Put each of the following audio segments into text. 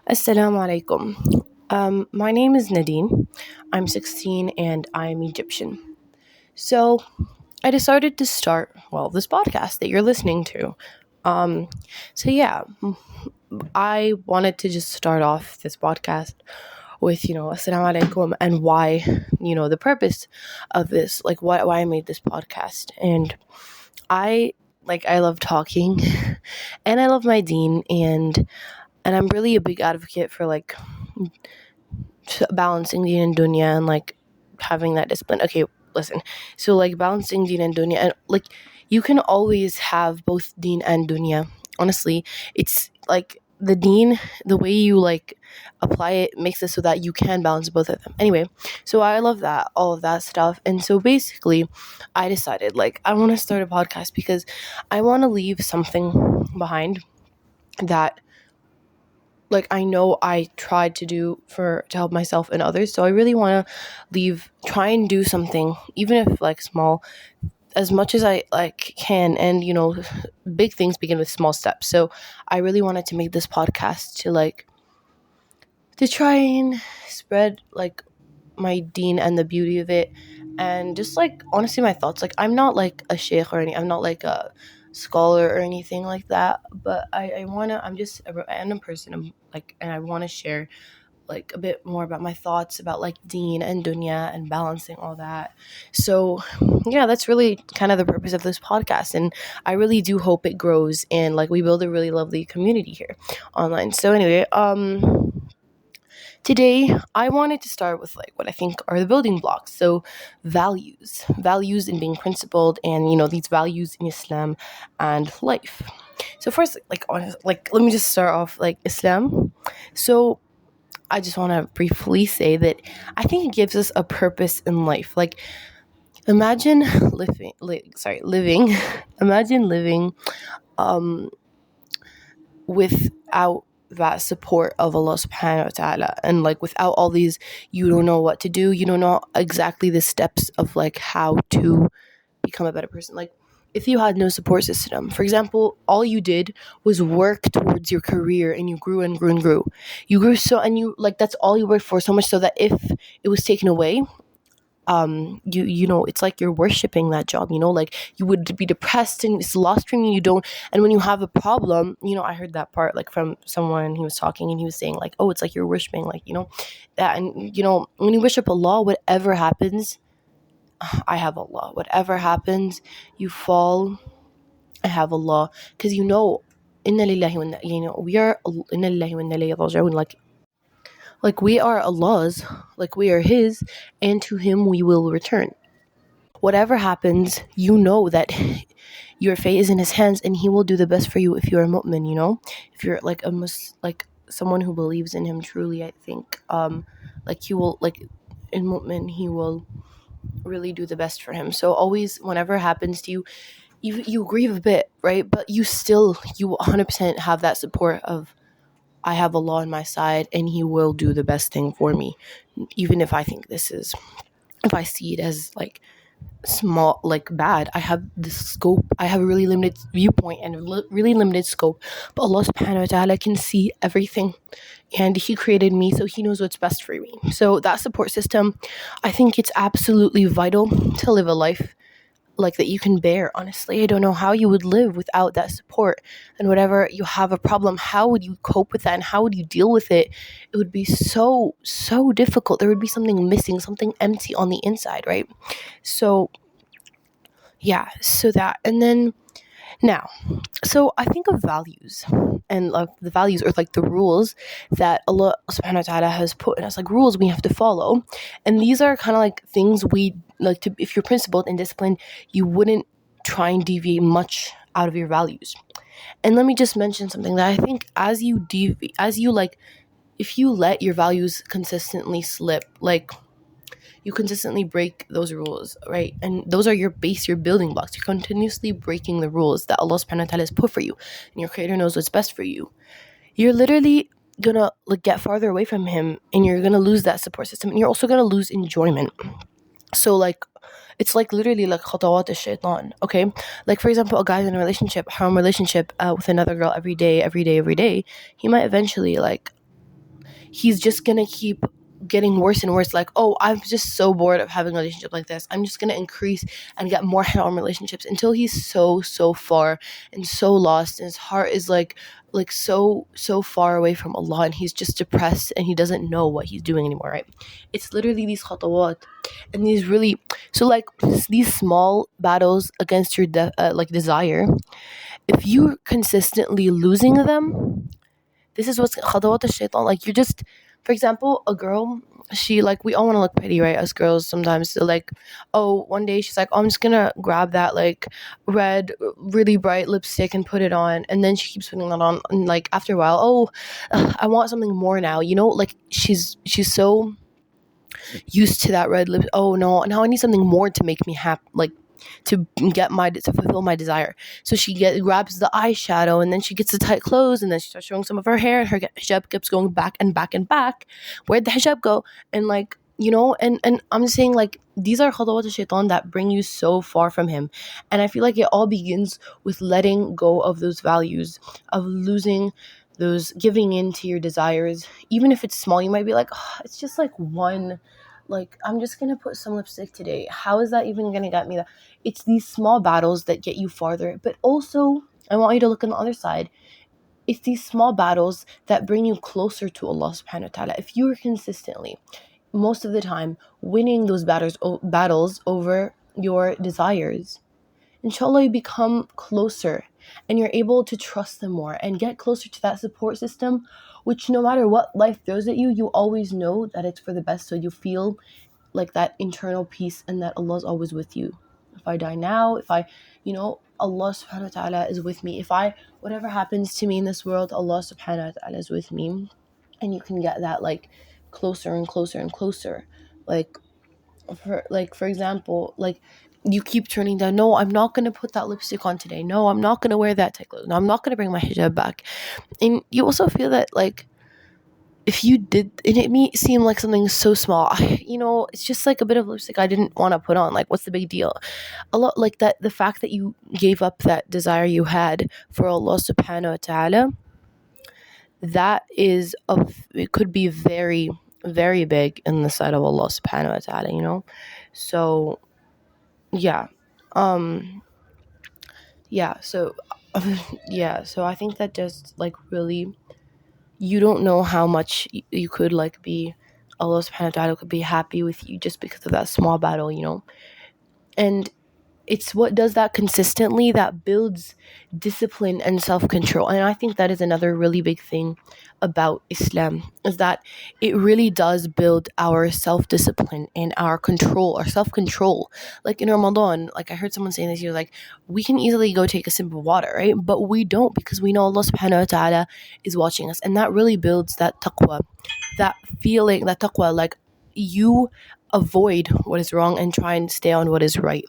Assalamu alaikum. My name is Nadine. I'm 16 and I'm Egyptian. So I decided to start, this podcast that you're listening to. Um, so I wanted to just start off this podcast with, Assalamu alaikum and why, the purpose of this, like why I made this podcast. And I, I love talking and I love my deen and I'm really a big advocate for balancing deen and dunya and having that discipline. Okay, listen. So balancing deen and dunya and you can always have both deen and dunya. Honestly, it's like the deen, the way you apply it makes it so that you can balance both of them. Anyway, so I love that, all of that stuff. And so basically I decided I want to start a podcast because I want to leave something behind that I know I tried to do to help myself and others. So I really want to try and do something, even if small, as much as I can. And big things begin with small steps. So I really wanted to make this podcast to try and spread my deen and the beauty of it, and just honestly my thoughts. I'm not a sheikh or anything. I'm not a scholar or anything like that, but I'm just a random person. And I want to share a bit more about my thoughts about deen and dunya and balancing all that. So yeah, that's really kind of the purpose of this podcast, and I really do hope it grows and we build a really lovely community here online. So anyway, today, I wanted to start with what I think are the building blocks. So, values in being principled, and these values in Islam and life. So first, let me just start off Islam. So I just want to briefly say that I think it gives us a purpose in life. Imagine living. Imagine living, without that support of Allah subhanahu wa ta'ala, and without all these, you don't know what to do, you don't know exactly the steps of how to become a better person. If you had no support system, for example, all you did was work towards your career and you grew and grew and grew, you grew, so, and you that's all you worked for, so much so that if it was taken away, it's you're worshiping that job, you would be depressed and it's lost from you. You don't, and when you have a problem, I heard that part from someone. He was talking and he was saying oh, it's you're worshiping that. And when you worship Allah, whatever happens, I have Allah. Whatever happens, you fall, I have Allah, because inna lillahi wa inna, we are inna lillahi wa inna ilayhi raji'un, we are Allah's, we are His, and to Him we will return. Whatever happens, that your fate is in His hands, and He will do the best for you if you're a mu'min, if you're someone who believes in Him truly. I think He will, in mu'min, He will really do the best for him. So always, whenever happens to you grieve a bit, right? But you 100% have that support of, I have Allah on my side and He will do the best thing for me. Even if I think if I see it as small, bad, I have the scope, I have a really limited viewpoint and really limited scope, but Allah subhanahu wa ta'ala can see everything, and He created me, so He knows what's best for me. So that support system, I think it's absolutely vital to live a life that you can bear. Honestly, I don't know how you would live without that support. And whenever you have a problem, how would you cope with that and how would you deal with it? It would be so difficult. There would be something missing, something empty on the inside, right? So yeah, so that. And then now, so I think of values, and the values, or the rules that Allah subhanahu wa ta'ala has put in us, rules we have to follow. And these are kind of things we to, if you're principled and disciplined, you wouldn't try and deviate much out of your values. And let me just mention something that I think, if you let your values consistently slip, you consistently break those rules, right? And those are your base, your building blocks. You're continuously breaking the rules that Allah subhanahu wa ta'ala has put for you, and your Creator knows what's best for you. You're literally gonna get farther away from Him, and you're gonna lose that support system, and you're also gonna lose enjoyment. So it's literally khatawat al-shaytan, okay? For example, a guy's in a relationship, haram relationship, with another girl every day, he might eventually he's just gonna keep getting worse and worse. Like, oh, I'm just so bored of having a relationship like this. I'm just gonna increase and get more haram relationships until he's so far and so lost, and his heart is like so far away from Allah, and he's just depressed and he doesn't know what he's doing anymore, right? It's literally these khatawat and these really, so like these small battles against your like desire. If you're consistently losing them, this is what's khadawat al-shaitan. Like, you're just, for example, a girl, she, like, we all want to look pretty, right, as girls sometimes. So like, oh, one day she's like, oh, I'm just gonna grab that like red really bright lipstick and put it on, and then she keeps putting that on, and like after a while, oh, I want something more now, like she's so used to that red lip. Oh no, now I need something more to make me happy, like to fulfill my desire. So she grabs the eyeshadow, and then she gets the tight clothes, and then she starts showing some of her hair, and her hijab keeps going back and back and back. Where'd the hijab go? And like, and I'm just saying, like, these are khadawat shaitan that bring you so far from him. And I feel like it all begins with letting go of those values, of losing those, giving in to your desires. Even if it's small, you might be like, oh, it's just like one, like, I'm just gonna put some lipstick today. How is that even gonna get me that? It's these small battles that get you farther. But also, I want you to look on the other side. It's these small battles that bring you closer to Allah subhanahu wa ta'ala. If you are consistently, most of the time, winning those battles over your desires, inshallah, you become closer and you're able to trust them more and get closer to that support system, which no matter what life throws at you, you always know that it's for the best. So you feel like that internal peace and that Allah is always with you. If I die now, if I, Allah subhanahu wa ta'ala is with me. If whatever happens to me in this world, Allah subhanahu wa ta'ala is with me. And you can get that like closer and closer and closer. For example, like, you keep turning down, no, I'm not going to put that lipstick on today. No, I'm not going to wear that tight clothes. No, I'm not going to bring my hijab back. And you also feel that, like, if you did, and it may seem like something so small, it's just like a bit of lipstick I didn't want to put on. Like, what's the big deal? A lot like that, the fact that you gave up that desire you had for Allah subhanahu wa ta'ala, that is it could be very, very big in the sight of Allah subhanahu wa ta'ala, So, yeah. Um, yeah, so, yeah, so I think that just, like, really, you don't know how much you could, like, be, Allah subhanahu wa ta'ala could be happy with you just because of that small battle. And it's what does that consistently that builds discipline and self-control. And I think that is another really big thing about Islam, is that it really does build our self-discipline and our self-control. Like in Ramadan, like I heard someone saying this year, like, we can easily go take a sip of water, right? But we don't, because we know Allah subhanahu wa ta'ala is watching us. And that really builds that taqwa, that feeling, that taqwa, like, you avoid what is wrong and try and stay on what is right.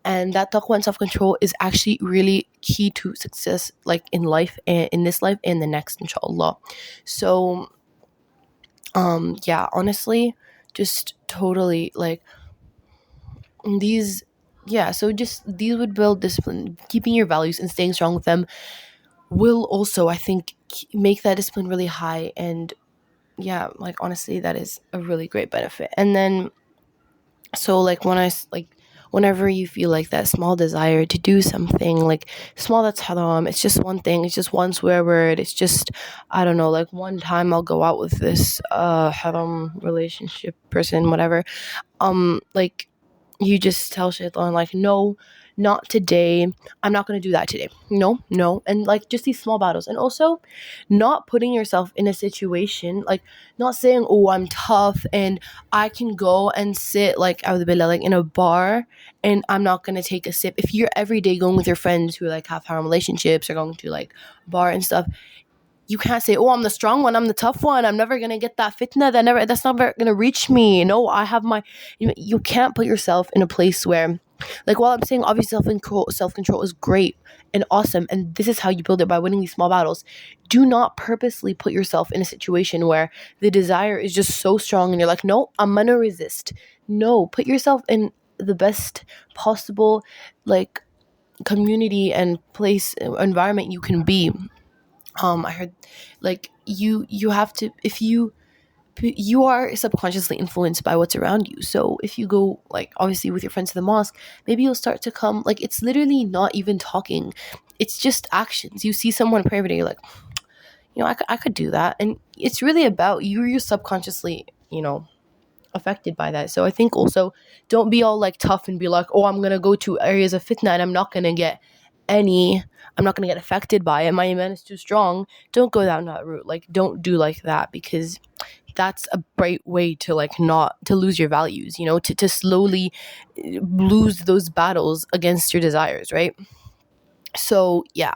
And that taqwa and self-control is actually really key to success, like in life, and in this life and the next, inshallah. So yeah, honestly, just totally, like, these, yeah, so just these would build discipline. Keeping your values and staying strong with them will also, I think, make that discipline really high. And yeah, like, honestly, that is a really great benefit. And then, so, like, whenever you feel like that small desire to do something, like, small, that's haram, it's just one thing, it's just one swear word, it's just, I don't know, like, one time I'll go out with this haram relationship person, whatever, like, you just tell shaitan, like, no, not today, I'm not going to do that today, no. And like, just these small battles. And also, not putting yourself in a situation, like, not saying, oh, I'm tough and I can go and sit, like, like, in a bar, and I'm not going to take a sip. If you're every day going with your friends who, like, have haram relationships, or going to, like, bar and stuff, you can't say, oh, I'm the strong one, I'm the tough one, I'm never gonna get that fitna, that's never gonna reach me. No, I have my, you can't put yourself in a place where, like, while I'm saying obviously self-control is great and awesome, and this is how you build it, by winning these small battles, do not purposely put yourself in a situation where the desire is just so strong and you're like, no, I'm gonna resist. No, put yourself in the best possible, like, community and place, environment you can be. I heard, like, you have to, if you you are subconsciously influenced by what's around you. So if you go, like, obviously with your friends to the mosque, maybe you'll start to come, like, it's literally not even talking, it's just actions. You see someone pray every day, you're like, I could do that. And it's really about you're subconsciously, affected by that. So I think also, don't be all like tough and be like, oh, I'm gonna go to areas of fitna and any I'm not gonna get affected by it, my iman is too strong. Don't go down that route. Like, don't do like that, because that's a great way to, like, not to lose your values, to slowly lose those battles against your desires, right? So yeah,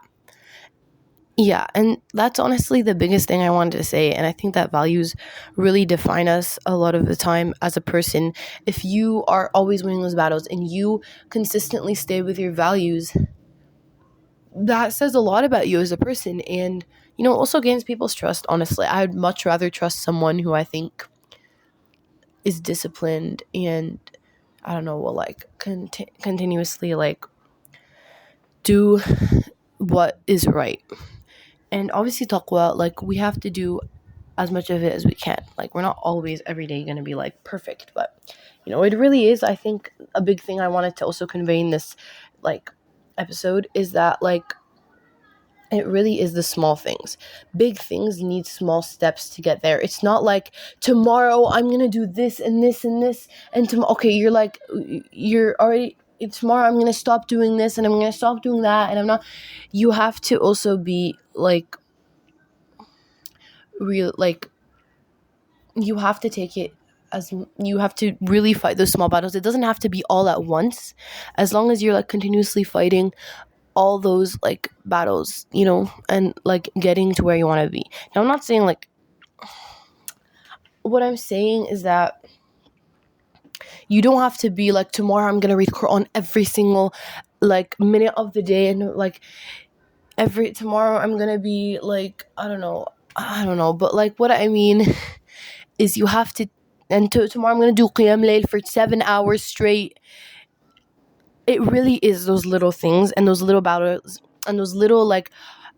and that's honestly the biggest thing I wanted to say. And I think that values really define us a lot of the time as a person. If you are always winning those battles and you consistently stay with your values, that says a lot about you as a person. And, also gains people's trust, honestly. I'd much rather trust someone who I think is disciplined and, I don't know, will, like, continuously, like, do what is right. And obviously taqwa, like, we have to do as much of it as we can. Like, we're not always every day going to be, like, perfect, but it really is, I think, a big thing I wanted to also convey in this, like, episode, is that, like, it really is the small things. Big things need small steps to get there. It's not like, tomorrow I'm going to do this and this and this, and okay, you're already, tomorrow I'm going to stop doing this and I'm going to stop doing that, and I'm not. You have to also be, like, real, like, you have to take it as, you have to really fight those small battles. It doesn't have to be all at once, as long as you're, like, continuously fighting all those, like, battles, and, like, getting to where you want to be. Now, I'm not saying, like, what I'm saying is that you don't have to be like, tomorrow I'm gonna read Quran every single, like, minute of the day, and, like, tomorrow I'm gonna be, like, I don't know, but, like, what I mean is, you have to, and tomorrow I'm gonna do Qiyam Layl for 7 hours straight. It really is those little things and those little battles and those little, like,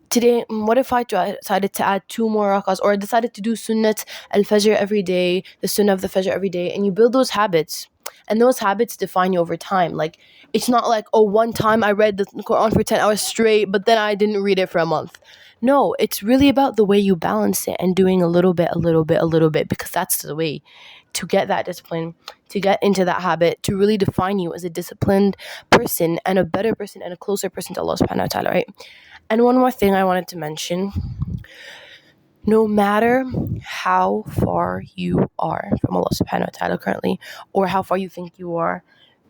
today, what if I decided to add 2 more rakas, or I decided to do sunnat al-fajr every day, the sunnah of the fajr every day, and you build those habits, and those habits define you over time. Like, it's not like, oh, one time I read the Quran for 10 hours straight, but then I didn't read it for a month. No, it's really about the way you balance it and doing a little bit, because that's the way to get that discipline, to get into that habit, to really define you as a disciplined person and a better person and a closer person to Allah subhanahu wa ta'ala, right? And one more thing I wanted to mention, no matter how far you are from Allah subhanahu wa ta'ala currently, or how far you think you are,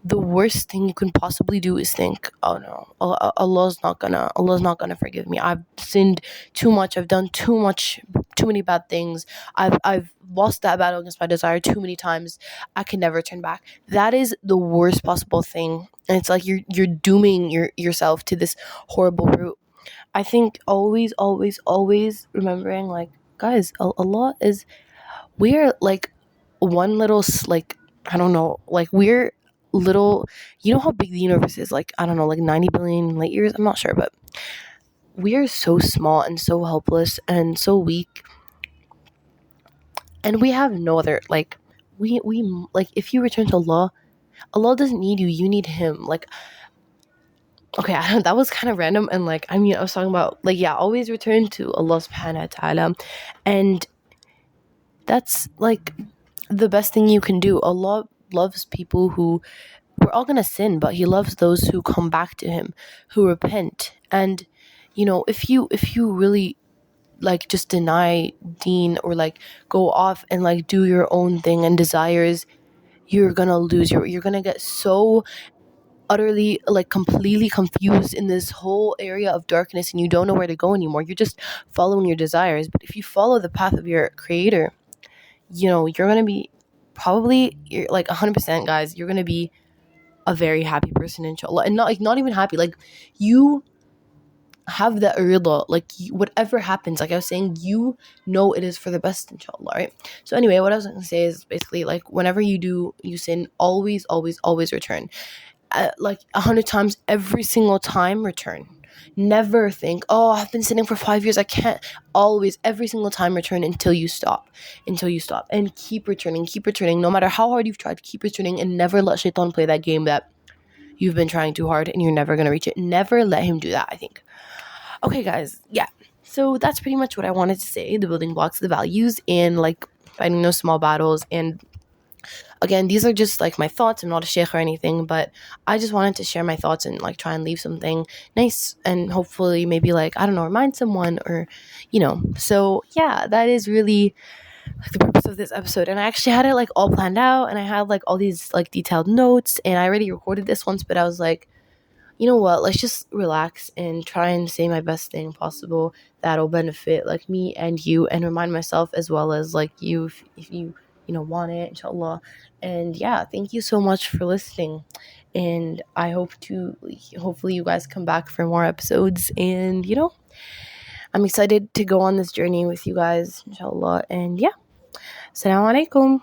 the worst thing you can possibly do is think, oh no, Allah's not gonna forgive me. I've sinned too much. I've done too many bad things. I've lost that battle against my desire too many times. I can never turn back. That is the worst possible thing, and it's like you're dooming yourself to this horrible route. I think always remembering, like, guys, Allah is, we're, like, one little, like, I don't know, like, we're little, how big the universe is, like, I don't know, like 90 billion light years, I'm not sure, but we are so small and so helpless and so weak, and we have no other, like, we like, if you return to Allah doesn't need you, you need Him. Like, okay, that was kind of random, and, like, I mean, I was talking about, like, yeah, always return to Allah subhanahu wa ta'ala, and that's, like, the best thing you can do. Allah loves people who, we're all gonna sin, but He loves those who come back to Him, who repent. And, if you really, like, just deny deen, or, like, go off and, like, do your own thing and desires, you're gonna lose you're gonna get so utterly, like, completely confused in this whole area of darkness, and you don't know where to go anymore. You're just following your desires. But if you follow the path of your Creator, you're gonna be, probably, you're, like, 100%, guys, you're gonna be a very happy person, inshallah. And not even happy, like, you have that rida, like, whatever happens, like I was saying, it is for the best, inshallah, right? So anyway, what I was gonna say is, basically, like, whenever you sin, always return, like, 100 times, every single time, return. Never think, oh, I've been sitting for 5 years, I can't. Always, every single time, return until you stop. And keep returning. No matter how hard you've tried, keep returning, and never let shaitan play that game that you've been trying too hard and you're never going to reach it. Never let him do that, I think. Okay, guys, yeah. So that's pretty much what I wanted to say, the building blocks, the values, and like fighting those small battles. And again, these are just like my thoughts. I'm not a sheikh or anything, but I just wanted to share my thoughts and like try and leave something nice and hopefully maybe like, I don't know, remind someone or, So yeah, that is really like the purpose of this episode. And I actually had it like all planned out, and I had like all these like detailed notes, and I already recorded this once, but I was like, you know what, let's just relax and try and say my best thing possible that'll benefit like me and you, and remind myself as well as like you, if you want it, inshallah. And yeah, thank you so much for listening, and I hope to hopefully you guys come back for more episodes. And I'm excited to go on this journey with you guys, inshallah. And yeah, assalamu alaikum.